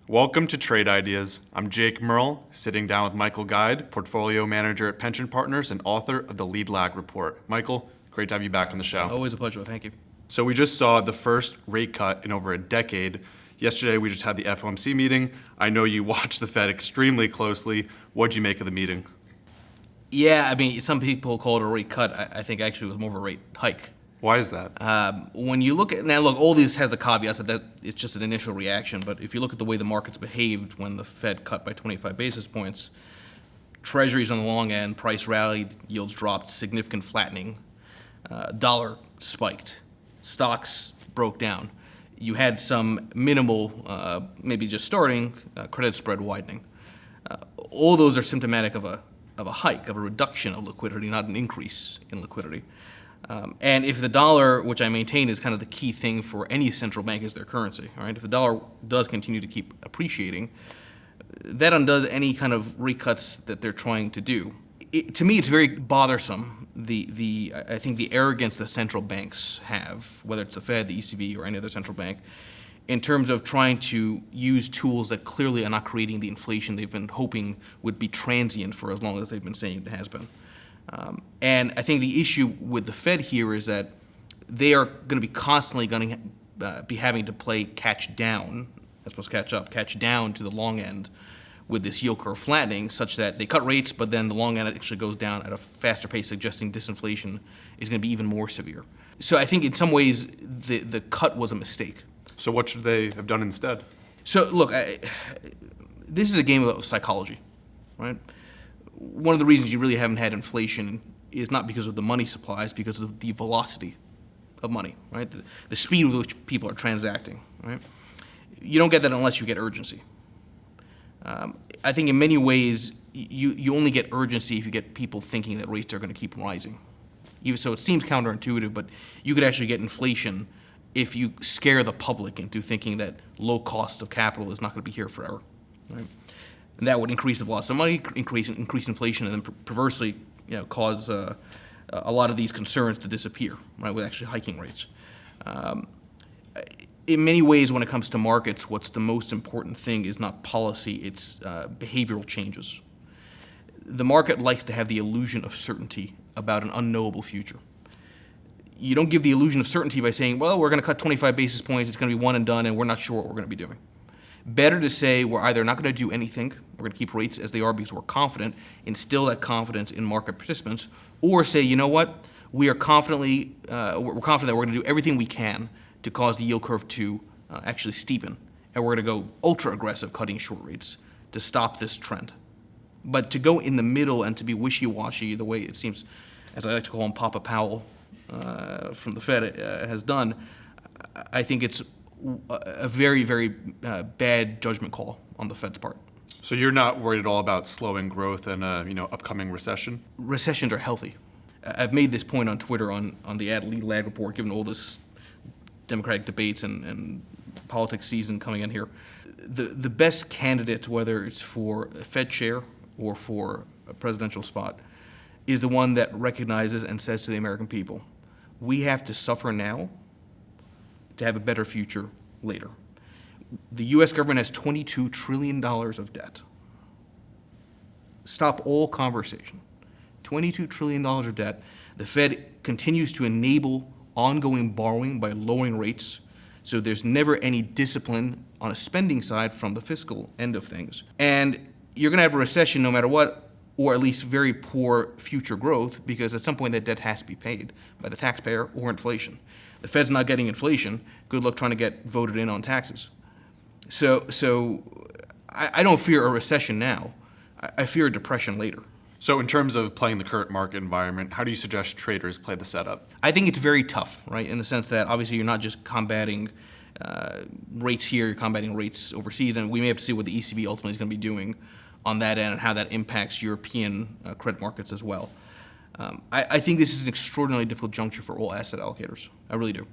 Welcome to Trade Ideas. I'm Jake Merl, sitting down with Michael Guide, portfolio manager at Pension Partners and author of the Lead Lag Report. Michael, great to have you back on the show. Always a pleasure. Thank you. So we just saw the first rate cut in over a decade. Yesterday, we just had the FOMC meeting. I know you watch the Fed extremely closely. What'd you make of the meeting? Yeah, I mean, some people call it a rate cut. I think actually it was more of a rate hike. Why is that? When you look at, now look, all this has the caveats that it's just an initial reaction, but if you look at the way the markets behaved when the Fed cut by 25 basis points, treasuries on the long end, price rallied, yields dropped, significant flattening, dollar spiked, stocks broke down. You had some minimal, maybe just starting, credit spread widening. All those are symptomatic of a hike, of a reduction of liquidity, not an increase in liquidity. And if the dollar, which I maintain is kind of the key thing for any central bank, is their currency, all right? If the dollar does continue to keep appreciating, that undoes any kind of rate cuts that they're trying to do. To me, it's very bothersome, I think the arrogance that central banks have, whether it's the Fed, the ECB, or any other central bank, in terms of trying to use tools that clearly are not creating the inflation they've been hoping would be transient for as long as they've been saying it has been. And I think the issue with the Fed here is that they are going to be constantly going to be having to play catch down, as opposed to catch up, catch down to the long end with this yield curve flattening, such that they cut rates, but then the long end actually goes down at a faster pace, suggesting disinflation is going to be even more severe. So I think in some ways the cut was a mistake. So what should they have done instead? So look, this is a game of psychology, right? One of the reasons you really haven't had inflation is not because of the money supply, it's because of the velocity of money, right? The speed with which people are transacting, right? You don't get that unless you get urgency. I think in many ways, you only get urgency if you get people thinking that rates are going to keep rising. Even so, it seems counterintuitive, but you could actually get inflation if you scare the public into thinking that low cost of capital is not going to be here forever, right? And that would increase the velocity of money, increase inflation, and then perversely, cause a lot of these concerns to disappear, right, with actually hiking rates. In many ways, when it comes to markets, what's the most important thing is not policy, it's behavioral changes. The market likes to have the illusion of certainty about an unknowable future. You don't give the illusion of certainty by saying, well, we're going to cut 25 basis points, it's going to be one and done, and we're not sure what we're going to be doing. Better to say we're either not going to do anything, we're going to keep rates as they are because we're confident, instill that confidence in market participants, or say, you know what, we're confident that we're going to do everything we can to cause the yield curve to actually steepen, and we're going to go ultra aggressive cutting short rates to stop this trend. But to go in the middle and to be wishy-washy the way it seems, as I like to call him, Papa Powell from the Fed has done, I think it's a very, very bad judgment call on the Fed's part. So you're not worried at all about slowing growth and upcoming recession? Recessions are healthy. I've made this point on Twitter on the Lead Lag Report, given all this Democratic debates and politics season coming in here. The best candidate, whether it's for a Fed chair or for a presidential spot, is the one that recognizes and says to the American people, we have to suffer now to have a better future later. The U.S. government has $22 trillion of debt. Stop all conversation. $22 trillion of debt. The Fed continues to enable ongoing borrowing by lowering rates, so there's never any discipline on a spending side from the fiscal end of things. And you're going to have a recession no matter what, or at least very poor future growth, because at some point that debt has to be paid by the taxpayer or inflation. The Fed's not getting inflation. Good luck trying to get voted in on taxes. So I don't fear a recession now. I fear a depression later. So in terms of playing the current market environment, how do you suggest traders play the setup? I think it's very tough, right, in the sense that obviously you're not just combating rates here, you're combating rates overseas, and we may have to see what the ECB ultimately is going to be doing on that end and how that impacts European credit markets as well. I think this is an extraordinarily difficult juncture for all asset allocators. I really do.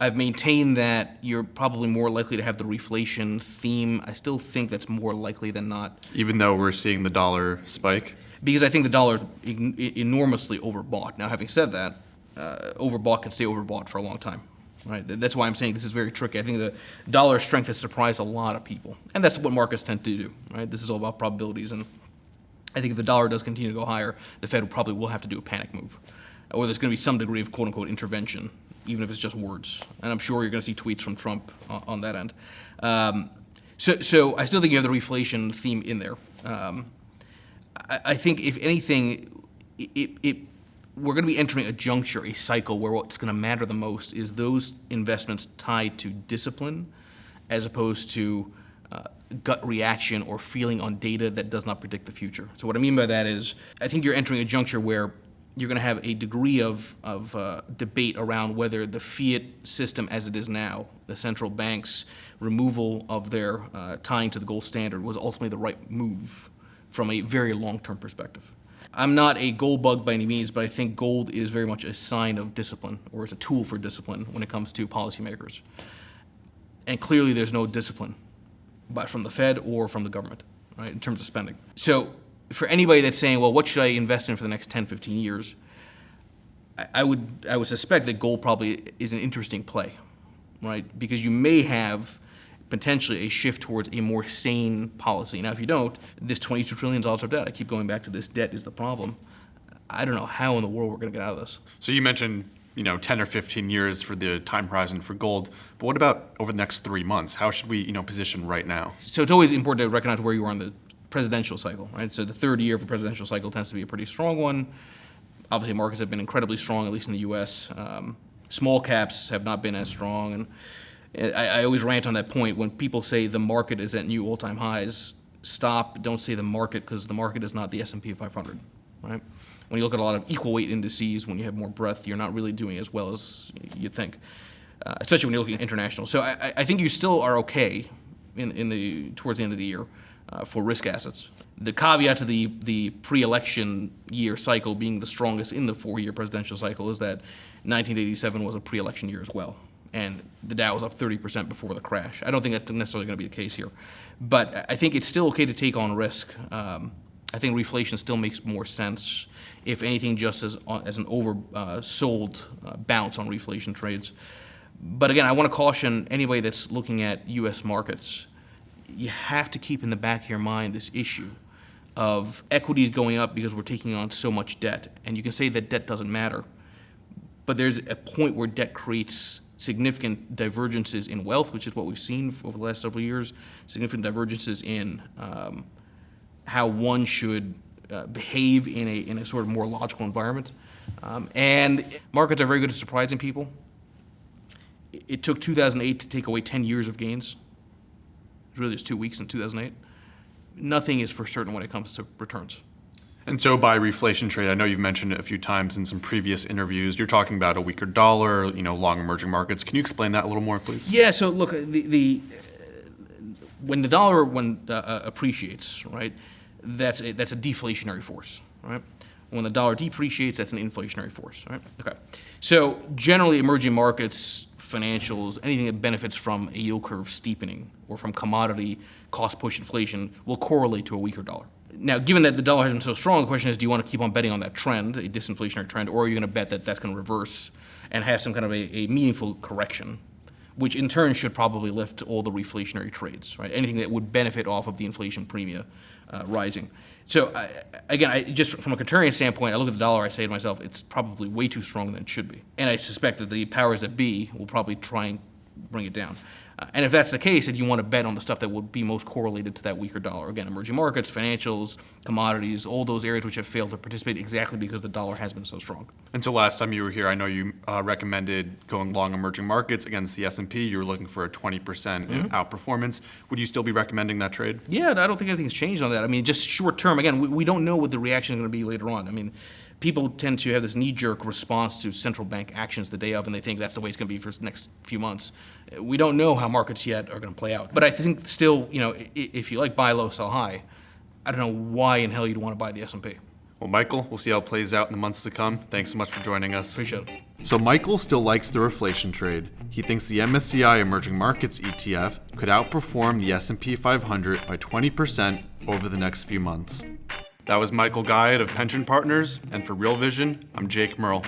I've maintained that you're probably more likely to have the reflation theme. I still think that's more likely than not. Even though we're seeing the dollar spike? Because I think the dollar is enormously overbought. Now, having said that, overbought can stay overbought for a long time. right? That's why I'm saying this is very tricky. I think the dollar strength has surprised a lot of people, and that's what markets tend to do, right? This is all about probabilities, and I think if the dollar does continue to go higher, the Fed probably will have to do a panic move, or there's going to be some degree of quote-unquote intervention, even if it's just words. And I'm sure you're going to see tweets from Trump on that end. So I still think you have the reflation theme in there. I think if anything, we're going to be entering a juncture, a cycle, where what's going to matter the most is those investments tied to discipline as opposed to gut reaction or feeling on data that does not predict the future. So what I mean by that is I think you're entering a juncture where you're going to have a degree of debate around whether the fiat system as it is now, the central bank's removal of their tying to the gold standard, was ultimately the right move from a very long-term perspective. I'm not a gold bug by any means, but I think gold is very much a sign of discipline, or is a tool for discipline when it comes to policymakers. And clearly there's no discipline, but from the Fed or from the government, right, in terms of spending. So for anybody that's saying, well, what should I invest in for the next 10, 15 years, I would suspect that gold probably is an interesting play, right? Because you may have potentially a shift towards a more sane policy. Now, if you don't, this $22 trillion of debt, I keep going back to this debt is the problem. I don't know how in the world we're going to get out of this. So you mentioned 10 or 15 years for the time horizon for gold, but what about over the next 3 months? How should we position right now? So it's always important to recognize where you are in the presidential cycle, right? So the third year of the presidential cycle tends to be a pretty strong one. Obviously, markets have been incredibly strong, at least in the U.S. Small caps have not been as strong, and I always rant on that point when people say the market is at new all-time highs. Stop, don't say the market, because the market is not the S&P 500, right? When you look at a lot of equal weight indices, when you have more breadth, you're not really doing as well as you'd think, especially when you're looking at international. So I think you still are okay towards the end of the year for risk assets. The caveat to the pre-election year cycle being the strongest in the 4-year presidential cycle is that 1987 was a pre-election year as well, and the Dow was up 30% before the crash. I don't think that's necessarily going to be the case here, but I think it's still okay to take on risk. I think reflation still makes more sense, if anything, just as an oversold bounce on reflation trades. But again, I want to caution anybody that's looking at U.S. markets. You have to keep in the back of your mind this issue of equities going up because we're taking on so much debt. And you can say that debt doesn't matter, but there's a point where debt creates significant divergences in wealth, which is what we've seen over the last several years, significant divergences in how one should behave in a sort of more logical environment. And markets are very good at surprising people. It took 2008 to take away 10 years of gains. It really was 2 weeks in 2008. Nothing is for certain when it comes to returns. And so by reflation trade, I know you've mentioned it a few times in some previous interviews. You're talking about a weaker dollar, long emerging markets. Can you explain that a little more, please? Yeah. So look, when the dollar appreciates, right, that's a deflationary force, right? When the dollar depreciates, that's an inflationary force, right? Okay. So generally, emerging markets, financials, anything that benefits from a yield curve steepening or from commodity cost push inflation will correlate to a weaker dollar. Now, given that the dollar has been so strong, the question is, do you want to keep on betting on that trend, a disinflationary trend, or are you going to bet that that's going to reverse and have some kind of a meaningful correction, which in turn should probably lift all the reflationary trades, right? Anything that would benefit off of the inflation premia rising. So again, just from a contrarian standpoint, I look at the dollar, I say to myself, it's probably way too strong than it should be. And I suspect that the powers that be will probably try and bring it down. And if that's the case, then you want to bet on the stuff that would be most correlated to that weaker dollar. Again, emerging markets, financials, commodities, all those areas which have failed to participate exactly because the dollar has been so strong. And so last time you were here, I know you recommended going long emerging markets against the S&P. You were looking for a 20% in outperformance. Would you still be recommending that trade? Yeah, I don't think anything's changed on that. I mean, just short term, again, we don't know what the reaction is going to be later on. I mean, people tend to have this knee-jerk response to central bank actions the day of, and they think that's the way it's going to be for the next few months. We don't know how markets yet are going to play out. But I think still, if you like buy low, sell high, I don't know why in hell you'd want to buy the S&P. Well, Michael, we'll see how it plays out in the months to come. Thanks so much for joining us. Appreciate it. So Michael still likes the reflation trade. He thinks the MSCI Emerging Markets ETF could outperform the S&P 500 by 20% over the next few months. That was Michael Guyot of Pension Partners, and for Real Vision, I'm Jake Merl.